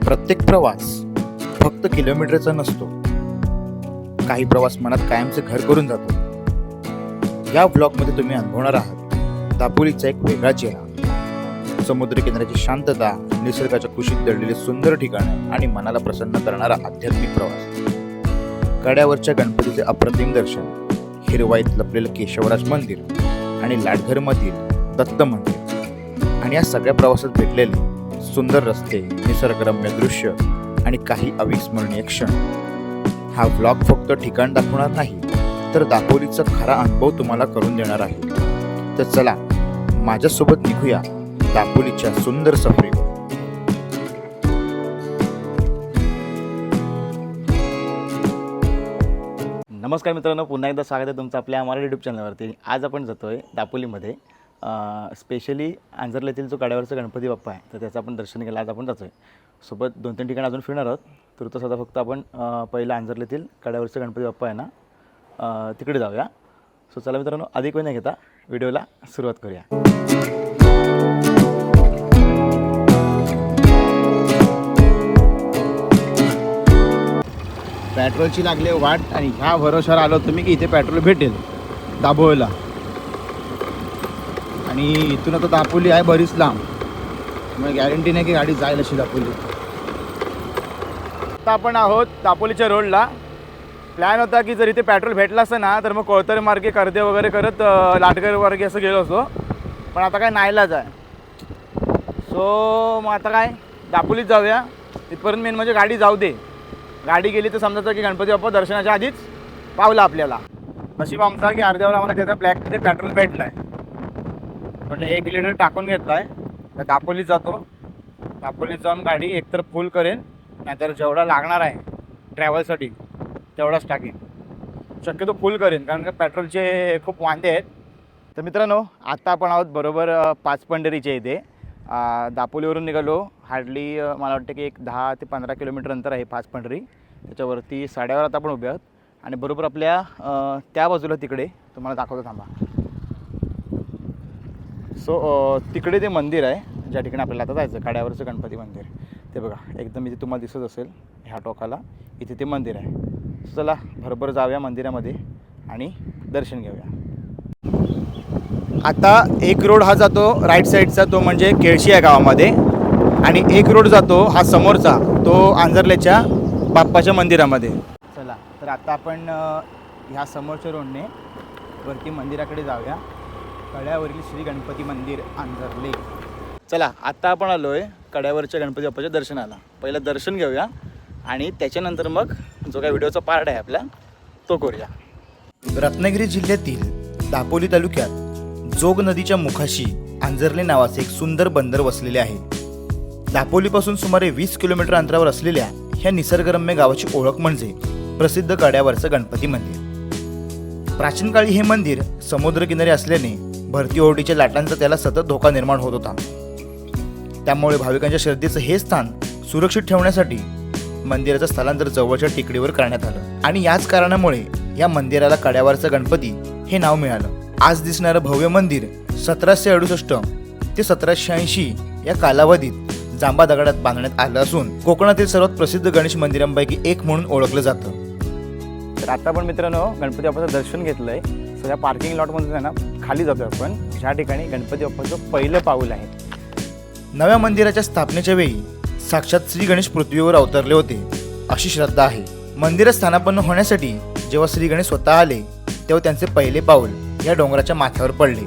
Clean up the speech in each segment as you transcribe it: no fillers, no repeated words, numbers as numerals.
प्रत्येक प्रवास फक्त किलोमीटरचा नसतो. काही प्रवास मनात कायमचे घर करून जातो. या ब्लॉगमध्ये तुम्ही अनुभवणार आहात दापोलीचा एक वेगळा चेहरा, समुद्रकिनाऱ्याची शांतता, निसर्गाच्या कुशीत दडलेले सुंदर ठिकाणे आणि मनाला प्रसन्न करणारा आध्यात्मिक प्रवास. कड्यावरच्या गणपतीचे अप्रतिम दर्शन, हिरवाईत लपलेलं केशवराज मंदिर आणि लाडघरमधील दत्त मंदिर, आणि या सगळ्या प्रवासात भेटलेले सुंदर रस्ते, निसर्गरम्य दृश्य आणि काही अविस्मरणीय क्षण. हा व्लॉग फक्त ठिकाण दाखवणार नाही, तर दापोलीचा खरा अनुभव तुम्हाला करून देणार आहे. तर चला माझ्यासोबत निघूया दापोलीच्या सुंदर सफरीवर. नमस्कार मित्रांनो, पुन्हा एकदा स्वागत आहे तुमचं आपल्या मराठी यूट्यूब चॅनलवरती. आज आपण जातो आहे दापोलीमध्ये. स्पेशली आंजर्ल्यातील जो कड्यावरचा गणपती बाप्पा आहे, तर त्याचं आपण दर्शन घ्यायला आज आपण जातो आहे. सोबत 2-3 ठिकाण अजून फिरणार आहोत. तर तो सध्या फक्त आपण पहिला आंजर्ल्यातील कड्यावरचा गणपती बाप्पा आहे ना, तिकडे जाऊया. सो चला मित्रांनो, अधिक वेळ न घेता व्हिडिओला सुरुवात करूया. पेट्रोलची लागले वाट आणि ह्या भरोशावर आलो तुम्ही की इथे पेट्रोल भेटेल दाभोळीला. आणि इथून आता दापोली आहे बरीच लांब, मग गॅरंटी नाही की गाडी जाईल अशी दापोली. आता आपण आहोत दापोलीच्या रोडला. प्लॅन होता की जर इथे पेट्रोल भेटलं असतं ना, तर मग कोळतरी मार्गे कर्दे वगैरे करत लाटघर मार्गे असं गेलो असतो. पण आता काय नाईलाज आहे. सो मग आता काय दापोलीत जाऊया. तिथपर्यंत मेन म्हणजे गाडी जाऊ दे. गाडी गेली तर समजायचं की गणपती बाप्पा दर्शनाच्या आधीच पावला आपल्याला. नशीब आमचा की अर्ध्यावर आम्हाला त्याचा ब्लॅकमध्ये पेट्रोल भेटलं आहे. म्हणजे 1 लिटर टाकून घेतला आहे. तर दापोलीत जातो. दापोलीत जाऊन गाडी एकतर फुल करेन, नाहीतर जेवढा लागणार आहे ट्रॅव्हलसाठी तेवढाच टाकेन. शक्यतो फुल करेन, कारण का पेट्रोलचे खूप वांदे आहेत. तर मित्रांनो, आत्ता आपण आहोत बरोबर पाचपंढरीच्या इथे. दापोलीवरून निघालो. हार्डली मला वाटतं की एक 10 ते 15 किलोमीटर अंतर आहे पाचपंढरी. त्याच्यावरती साड्यावर आता आपण उभे आहोत. आणि बरोबर आपल्या त्या बाजूला तिकडे तुम्हाला दाखवतो, थांबा. सो तिकडे ते मंदिर आहे ज्या ठिकाणी आपल्याला आता जायचं, कड्यावरचं गणपती मंदिर. ते बघा एकदम इथे तुम्हाला दिसत असेल, ह्या टोकाला इथे ते मंदिर आहे. सो चला भरभर जाऊया मंदिरामध्ये आणि दर्शन घेऊया. आता एक रोड हा जातो राईट साईडचा, तो म्हणजे केळशी या गावामध्ये, आणि एक रोड जातो हा समोरचा, तो आंजर्ल्याच्या बाप्पाच्या मंदिरामध्ये. चला तर आता आपण ह्या समोरच्या रोडने वरती मंदिराकडे जाऊया. कड्यावरील श्री गणपती मंदिर आंजर्ले. चला आत्ता आपण आलो आहे कड्यावरच्या गणपती बाप्पाच्या दर्शनाला. पहिलं दर्शन घेऊया आणि त्याच्यानंतर मग जो काही व्हिडिओचा पार्ट आहे आपला तो करूया. रत्नागिरी जिल्ह्यातील दापोली तालुक्यात जोग नदीच्या मुखाशी आंजर्ले नावाचे एक सुंदर बंदर वसलेले आहे. दापोलीपासून सुमारे 20 किलोमीटर अंतरावर असलेल्या ह्या निसर्गरम्य गावाची ओळख म्हणजे प्रसिद्ध कड्यावरचं गणपती मंदिर. प्राचीन काळी हे मंदिर समुद्रकिनारी असल्याने भरती ओहोटीच्या लाटांचा त्याला सतत धोका निर्माण होत होता. त्यामुळे भाविकांच्या श्रद्धेचं हे स्थान सुरक्षित ठेवण्यासाठी मंदिराचं स्थलांतर जवळच्या टेकडीवर करण्यात आलं, आणि याच कारणामुळे या मंदिराला कड्यावरचा गणपती हे नाव मिळालं. आज दिसणारं भव्य मंदिर 1768 ते 1780 या कालावधीत जांबा दगडात बांधण्यात आलं असून कोकणातील सर्वात प्रसिद्ध गणेश मंदिरांपैकी एक म्हणून ओळखलं जातं. तर आता आपण मित्रांनो गणपती बाप्पाचं दर्शन घेतलं आहे. सो या पार्किंग लॉटमध्ये आहे ना, खाली जातो आपण, ज्या ठिकाणी गणपती बाप्पाचं पहिलं पाऊल आहे. नव्या मंदिराच्या स्थापनेच्या वेळी साक्षात श्री गणेश पृथ्वीवर अवतरले होते अशी श्रद्धा आहे. मंदिरात स्थानापन्न होण्यासाठी जेव्हा श्री गणेश स्वतः आले, तेव्हा त्यांचे पहिले पाऊल या डोंगराच्या माथ्यावर पडले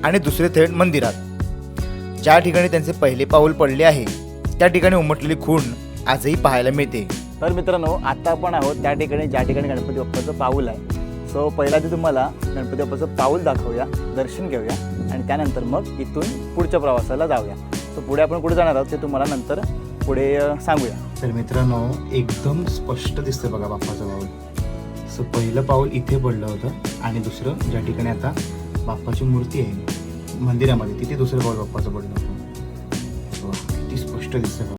आणि दुसरे थेट मंदिरात. ज्या ठिकाणी त्यांचे पहिले पाऊल पडले आहे त्या ठिकाणी उमटलेली खूण आजही पाहायला मिळते. तर मित्रांनो, आता आपण आहोत त्या ठिकाणी ज्या ठिकाणी गणपती बाप्पाचं पाऊल आहे. सो पहिला ते तुम्हाला गणपती बाप्पाचं पाऊल दाखवूया, दर्शन घेऊया, आणि त्यानंतर मग इथून पुढच्या प्रवासाला जाऊया. सो पुढे आपण कुठे जाणार आहोत ते तुम्हाला नंतर पुढे सांगूया. तर मित्रांनो, एकदम स्पष्ट दिसतं बघा बाप्पाचं पाऊल. सो पहिलं पाऊल इथे पडलं होतं, आणि दुसरं ज्या ठिकाणी आता बाप्पाची मूर्ती आहे मंदिरामध्ये, तिथे दुसरं पाऊल बाप्पाचं पडलं होतं. किती स्पष्ट दिसतं.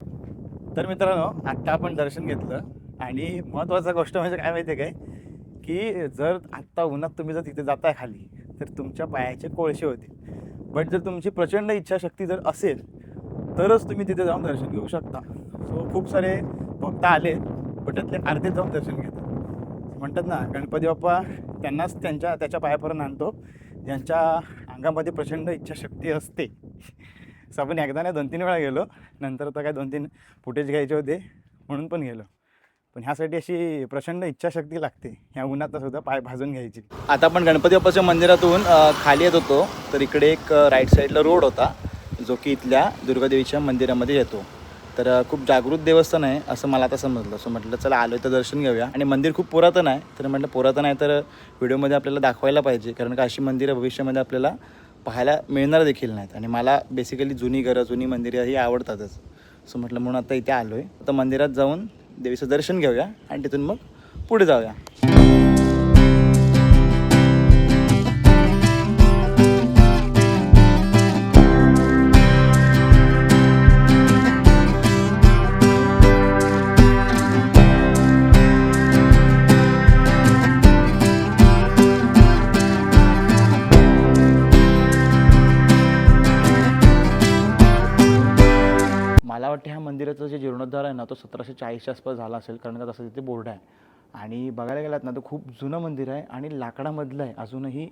तर मित्रांनो, आत्ता आपण दर्शन घेतलं, आणि महत्त्वाचा गोष्ट म्हणजे काय माहिती आहे काय, की जर आत्ता उन्हात तुम्ही जर तिथे जाताय खाली, तर तुमच्या पायाचे कोळसे होतील. बट जर तुमची प्रचंड इच्छाशक्ती जर असेल तरच तुम्ही तिथे जाऊन दर्शन घेऊ शकता. सो खूप सारे भक्त आले, पण त्यातले अर्धे जाऊन दर्शन घेतात. म्हणतात ना, गणपती बाप्पा त्यांनाच त्याच्या पायापर्यंत आणतो ज्यांच्या अंगामध्ये प्रचंड इच्छाशक्ती असते. सो आपण एकदा नाही 2-3 वेळा गेलो. नंतर आता काय 2-3 फुटेज घ्यायचे होते म्हणून पण गेलो. पण ह्यासाठी अशी प्रचंड इच्छाशक्ती लागते ह्या उन्हात सुद्धा पाय भाजून घ्यायची. आता आपण गणपती बाप्पाच्या मंदिरातून खाली येत होतो, तर इकडे एक राईट साईडला रोड होता जो की इथल्या दुर्गादेवीच्या मंदिरामध्ये येतो. तर खूप जागृत देवस्थान आहे असं मला आता समजलं. सो म्हटलं चला आलो तर दर्शन घेऊया. आणि मंदिर खूप पुरातन आहे, तर म्हटलं पुरातन आहे तर व्हिडिओमध्ये आपल्याला दाखवायला पाहिजे, कारण का अशी मंदिरं भविष्यामध्ये आपल्याला पाहायला मिळणार देखील नाहीत. आणि मला बेसिकली जुनी घरं जुनी मंदिरं ही आवडतातच. सो म्हटलं म्हणून आता इथे आलो आहे. आता मंदिरात जाऊन देवीचं दर्शन घेऊया आणि तिथून मग पुढे जाऊया. मला वाटतं ह्या मंदिराचं जे जीर्णोद्धार आहे ना, तो 1740च्या आसपास झाला असेल, कारण का तसं तिथे बोर्ड आहे. आणि बघायला गेलात ना तर खूप जुनं मंदिर आहे आणि लाकडामधलं आहे अजूनही.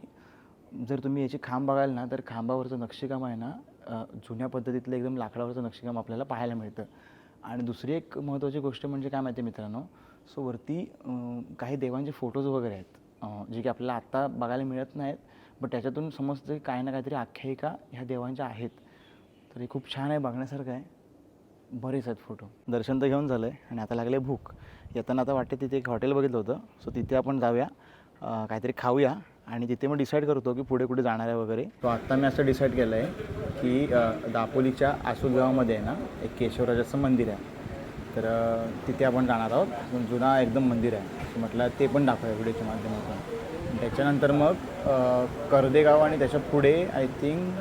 जर तुम्ही याची खांब बघाल ना, तर खांबावरचं नक्षीकाम आहे ना, जुन्या पद्धतीतलं एकदम लाकडावरचं नक्षीकाम आपल्याला पाहायला मिळतं. आणि दुसरी एक महत्त्वाची गोष्ट म्हणजे काय माहिती आहे मित्रांनो, सो वरती काही देवांचे फोटोज वगैरे आहेत, जे की आपल्याला आत्ता बघायला मिळत नाहीत, बट त्याच्यातून समजतं की काही ना काहीतरी आख्यायिका ह्या देवांच्या आहेत. तर हे खूप छान आहे, बघण्यासारखं आहे. बरेच आहेत फोटो. दर्शन तर घेऊन झालं आहे आणि आता लागले भूक. येताना आता वाटते तिथे एक हॉटेल बघितलं होतं, सो तिथे आपण जाऊया, काहीतरी खाऊया आणि तिथे मग डिसाईड करतो की पुढे कुठे जाणार आहे वगैरे. तो आत्ता मी असं डिसाईड केलं आहे की दापोलीच्या आसूद गावामध्ये आहे ना एक केशवराजाचं मंदिर आहे, तर तिथे आपण जाणार आहोत. जुना एकदम मंदिर आहे, सो म्हटलं ते पण दाखवूया व्हिडिओच्या माध्यमातून. त्याच्यानंतर मग कर्देगाव आणि त्याच्या पुढे आय थिंक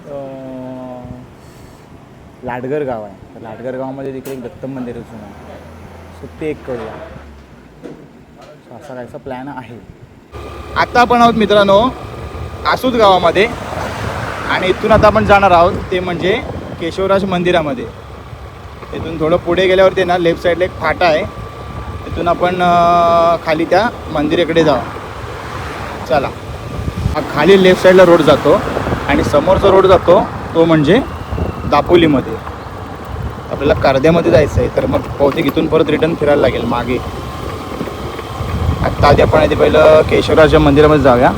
लाडगर गाव आहे. तर लाडगर गावामध्ये देखील एक दत्त मंदिर असून आहे, सो ते एक करूया. सो असा काहीचा प्लॅन आहे. आता आपण आहोत मित्रांनो आसूद गावामध्ये आणि इथून आता आपण जाणार आहोत ते म्हणजे केशवराज मंदिरामध्ये. इथून थोडं पुढे गेल्यावरती ना लेफ्ट साईडला एक फाटा आहे, तिथून आपण खाली त्या मंदिराकडे जाऊ. चला, हा खाली लेफ्ट साईडला रोड जातो आणि समोरचा रोड जातो तो म्हणजे दापोलीमध्ये. आपल्याला कर्द्यामध्ये जायचं आहे, तर मग बहुतेक इथून परत रिटर्न फिरायला लागेल मागे. आत्ता आधी आपण आधी पहिलं केशवराजच्या मंदिरामध्ये जाऊया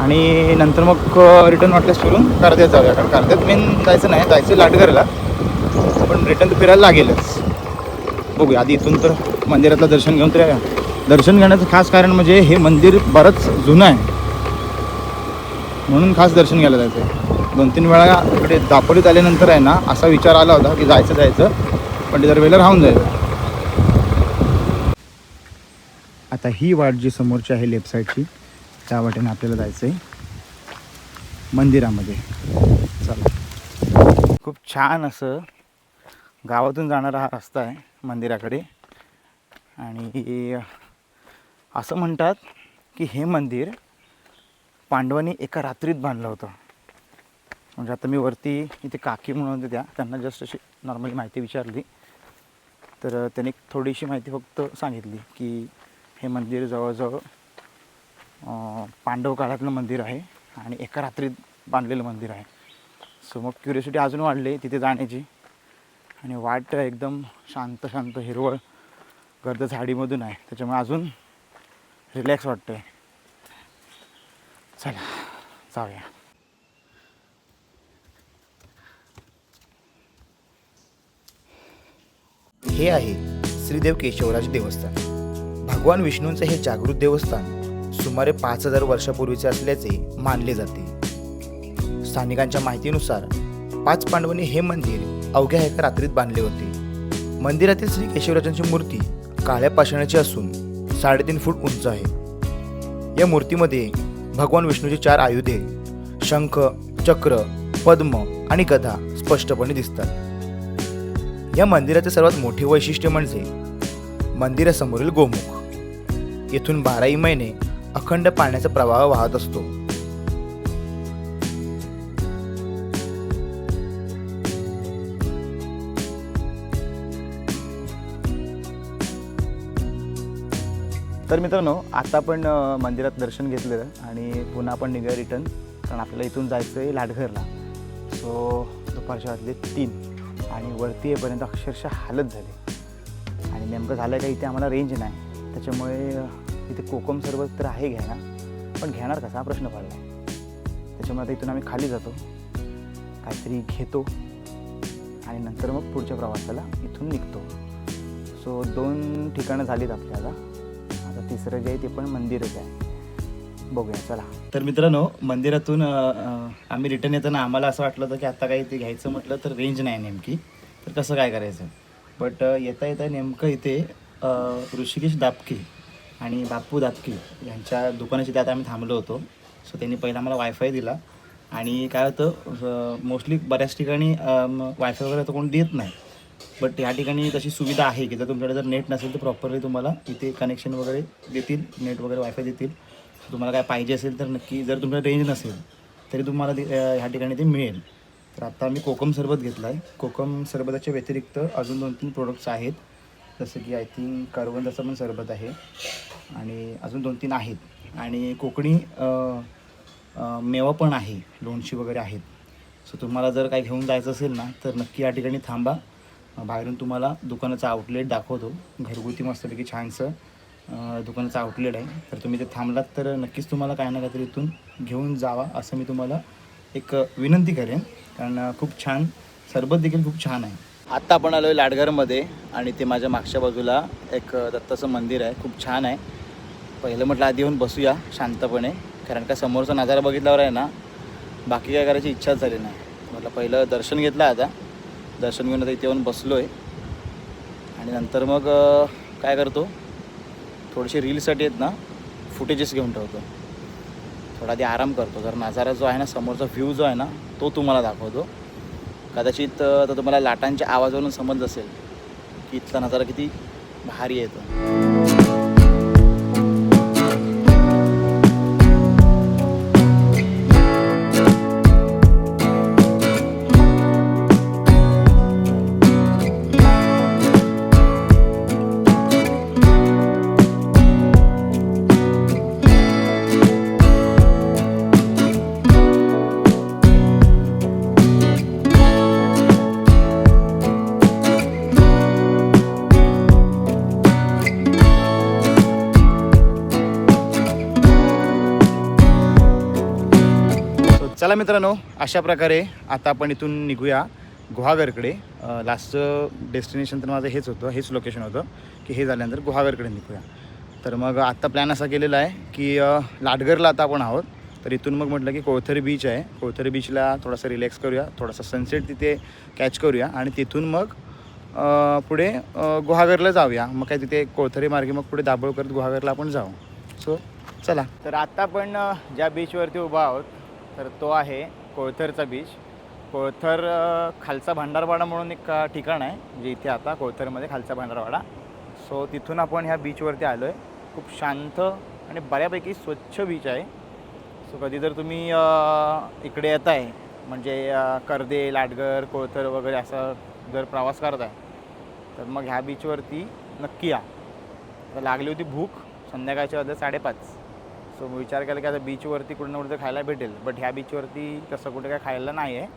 आणि नंतर मग रिटर्न वाटल्यास फिरून कर्द्यात जाऊया, कारण कर्द्यात मेन जायचं नाही, जायचं लाटघरला, पण रिटर्न तर फिरायला लागेलच. बघूया आधी इथून तर मंदिरातलं दर्शन घेऊन तर या. दर्शन घेण्याचं खास कारण म्हणजे हे मंदिर बरंच जुनं आहे म्हणून खास दर्शन घ्यायला जायचं आहे. 2-3 वेळा इकडे दापोलीत आल्यानंतर आहे ना असा विचार आला होता की जायचं पण ते दरवेळेला राहून जायचं. आता ही वाट जी समोरची आहे लेफ्ट साईडची, त्या वाटेने आपल्याला जायचं आहे मंदिरामध्ये. चला, खूप छान असं गावातून जाणारा हा रस्ता आहे मंदिराकडे. आणि असं म्हणतात की हे मंदिर पांडवांनी एका रात्रीत बांधलं होतं. म्हणजे आता मी वरती इथे काकी म्हणून होते त्यांना जस्ट अशी नॉर्मली माहिती विचारली, तर त्याने थोडीशी माहिती फक्त सांगितली की हे मंदिर जवळजवळ पांडव काळातलं मंदिर आहे आणि एका रात्रीत बांधलेलं मंदिर आहे. सो मग क्युरियोसिटी अजून वाढली तिथे जाण्याची. आणि वाट एकदम शांत हिरवळ गर्द झाडीमधून आहे, त्याच्यामुळे अजून रिलॅक्स वाटतं आहे. चला जाऊया. हे आहे श्रीदेव केशवराज देवस्थान. भगवान विष्णूंचे हे जागृत देवस्थान सुमारे 5000 वर्षापूर्वीचे असल्याचे मानले जाते. स्थानिकांच्या माहितीनुसार 5 पांडवांनी हे मंदिर अवघ्या एका रात्रीत बांधले होते. मंदिरातील श्री केशवराजांची मूर्ती काळ्या पाषाणाची असून 3.5 फूट उंच आहे. या मूर्तीमध्ये भगवान विष्णूची 4 आयुधे शंख, चक्र, पद्म आणि गदा स्पष्टपणे दिसतात. या मंदिराचे सर्वात मोठे वैशिष्ट्य म्हणजे मंदिरासमोरील गोमुख. येथून 12ही महिने अखंड पाण्याचा प्रवाह वाहत असतो. तर मित्रांनो आता आपण मंदिरात दर्शन घेतलं आणि पुन्हा आपण निघूया रिटर्न, कारण आपल्याला इथून जायचं आहे लाटघरला. सो दुपारच्या वाजले 3 आणि वरती येईपर्यंत अक्षरशः हालत झाली. आणि नेमकं झालं का इथे आम्हाला रेंज नाही, त्याच्यामुळे इथे कोकम सरबत तर आहे घ्यायला, पण घेणार कसा हा प्रश्न पडला. त्याच्यामुळे आता इथून आम्ही खाली जातो, काहीतरी घेतो आणि नंतर मग पुढच्या प्रवासाला इथून निघतो. सो 2 ठिकाणं झालीत आपल्याला, आता तिसरं जे आहे ते पण मंदिरच आहे. बघूया चला. तर मित्रांनो मंदिरातून आम्ही रिटर्न येताना आम्हाला असं वाटलं होतं की आता काही ते घ्यायचं म्हटलं तर रेंज नाही नेमकी, तर कसं काय करायचं. बट येता येता नेमकं इथे ऋषिकेश दापके आणि बापू दापके यांच्या दुकानाची त्यात आम्ही थांबलो होतो. सो त्यांनी पहिला आम्हाला वायफाय दिला. आणि काय होतं मोस्टली बऱ्याच ठिकाणी वायफाय वगैरे तर कोण देत नाही, बट ह्या ठिकाणी तशी सुविधा आहे की जर तुमच्याकडे जर नेट नसेल तर प्रॉपरली तुम्हाला इथे कनेक्शन वगैरे देतील, नेट वगैरे वायफाय देतील. तुम्हाला काय पाहिजे असेल तर नक्की, जर तुमच्याकडे रेंज नसेल तरी तुम्हाला ह्या ठिकाणी ते मिळेल. तर आता आम्ही कोकम सरबत घेतला आहे. कोकम सरबताच्या व्यतिरिक्त अजून 2-3 प्रोडक्ट्स आहेत, जसं की आय थिंक करवंदाचं पण सरबत आहे आणि अजून 2-3 आहेत. आणि कोकणी मेवा पण आहे, लोणची वगैरे आहेत. सो तुम्हाला जर काही घेऊन जायचं असेल ना तर नक्की या ठिकाणी थांबा. बाहेरून तुम्हाला दुकानाचं आउटलेट दाखवतो, घरगुती मस्तपैकी छानसं दुकानाचं आउटलेट आहे. तर तुम्ही ते थांबलात तर नक्कीच तुम्हाला काय ना काहीतरी इथून घेऊन जावा असं मी तुम्हाला एक विनंती करेन, कारण खूप छान सरबत देखील खूप छान आहे. आत्ता आपण आलो आहे लाटघरमध्ये आणि ते माझ्या मागच्या बाजूला एक दत्ताचं मंदिर आहे, खूप छान आहे. पहिलं म्हटलं आधी येऊन बसूया शांतपणे, कारण का समोरचा नजारा बघितल्यावर आहे ना बाकी काय करायची इच्छाच झाली नाही. म्हटलं पहिलं दर्शन घेतलं, आता दर्शन घेऊन आता इथे येऊन बसलो आहे आणि नंतर मग काय करतो, थोडेसे रीलसाठी आहेत ना फुटेजेस घेऊन ठेवतो, थोडा आधी आराम करतो. जर नजारा जो आहे ना समोरचा व्ह्यू जो आहे ना तो तुम्हाला दाखवतो. कदाचित आता तुम्हाला लाटांच्या आवाजावरून समज असेल की इथला नजारा किती भारी येतो. चला मित्रांनो, अशा प्रकारे आता आपण इथून निघूया गुहागरकडे. लास्टचं डेस्टिनेशन तर माझं हेच होतं, हेच लोकेशन होतं की हे झाल्यानंतर गुहागरकडे निघूया. तर मग आत्ता प्लॅन असा केलेला आहे की लाटघरला आता आपण आहोत, तर इथून मग म्हटलं की कोळथरी बीच आहे, कोळथरी बीचला थोडासा रिलॅक्स करूया, थोडासा सनसेट तिथे कॅच करूया आणि तिथून मग पुढे गुहागरला जाऊया. मग काय तिथे कोळथरी मार्गे मग पुढे दाभोळ करत गुहागरला आपण जाऊ. सो चला. तर आत्ता आपण ज्या बीचवरती उभा आहोत तर तो आहे कोळथरचा बीच. कोळथर खालचा भंडारवाडा म्हणून एक ठिकाण आहे जे इथे आता कोळथरमध्ये खालचा भंडारवाडा. सो तिथून आपण ह्या बीचवरती आलो आहे. खूप शांत आणि बऱ्यापैकी स्वच्छ बीच आहे. सो कधी जर तुम्ही इकडे येत आहे म्हणजे कर्दे, लाटघर, कोळथर वगैरे असा जर प्रवास करत आहे तर मग ह्या बीचवरती नक्की या. तर लागली होती भूक, संध्याकाळच्या वाजले 5:30. सो विचार केला की आता बीचवरती कुठं ना कुठं खायला भेटेल, बट ह्या बीचवरती तसं कुठे काय खायला नाही आहे.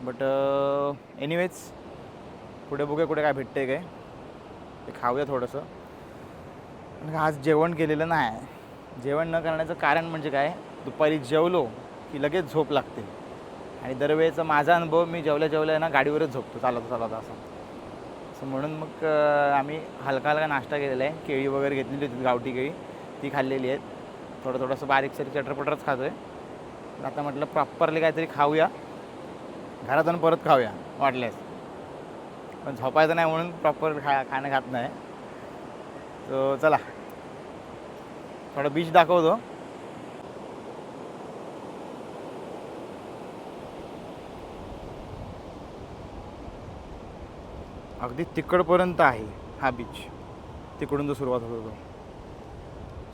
बट एनिवेज पुढे बघूया कुठे काय भेटते काय, ते खाऊया थोडंसं. आणि आज जेवण केलेलं नाही आहे. जेवण न करण्याचं कारण म्हणजे काय, दुपारी जेवलो की लगेच झोप लागते. आणि दरवेळेचा माझा अनुभव, मी जेवल्या ना गाडीवरच झोपतो चालत असं. म्हणून मग आम्ही हलका नाश्ता केलेला आहे. केळी वगैरे घेतलेली होती, गावठी केळी ती खाल्लेली आहेत. थोडंसं बारीकसरी चटरपटरच खातो आहे. आता म्हटलं प्रॉपरली काहीतरी खाऊया, घरातून परत खाऊया वाटल्यास, पण झोपायचं नाही म्हणून प्रॉपर खाणं खात नाही. सो चला थोडं बीच दाखवतो. अगदी तिकडपर्यंत आहे हा बीच, तिकडून जो सुरुवात होतो.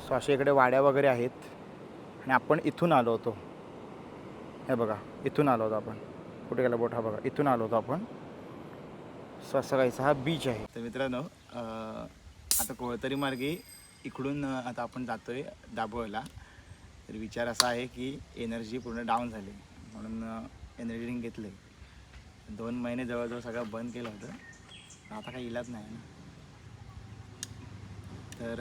सो अशा इकडे वाड्या वगैरे आहेत आणि आपण इथून आलो होतो. हे बघा, इथून आलो होतो आपण. कुठे गेला बोट, हा बघा, इथून आलो होतो आपण. सो असं काहीसा हा बीच आहे. तर मित्रांनो आता कोळथरी मार्गे इकडून आता आपण जातो आहे दाभोळला. तर विचार असा आहे की एनर्जी पूर्ण डाऊन झाली म्हणून एनर्जी ड्रिंक घेतलं आहे. 2 महिने जवळजवळ सगळं बंद केलं होतं, आता काही इलाज नाही ना. तर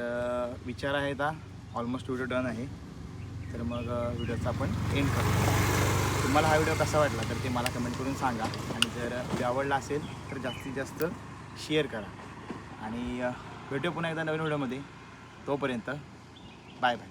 विचार आहे आता ऑलमोस्ट व्हिडिओ डन आहे. तर मग व्हिडिओचा आपण एंड करू. तुम्हाला हा व्हिडिओ कसा वाटला तर ते मला कमेंट करून सांगा. आणि जर व्हिडिओ आवडला असेल तर जास्तीत जास्त शेअर करा. आणि भेटू पुन्हा एकदा नवीन व्हिडिओमध्ये. तोपर्यंत बाय बाय.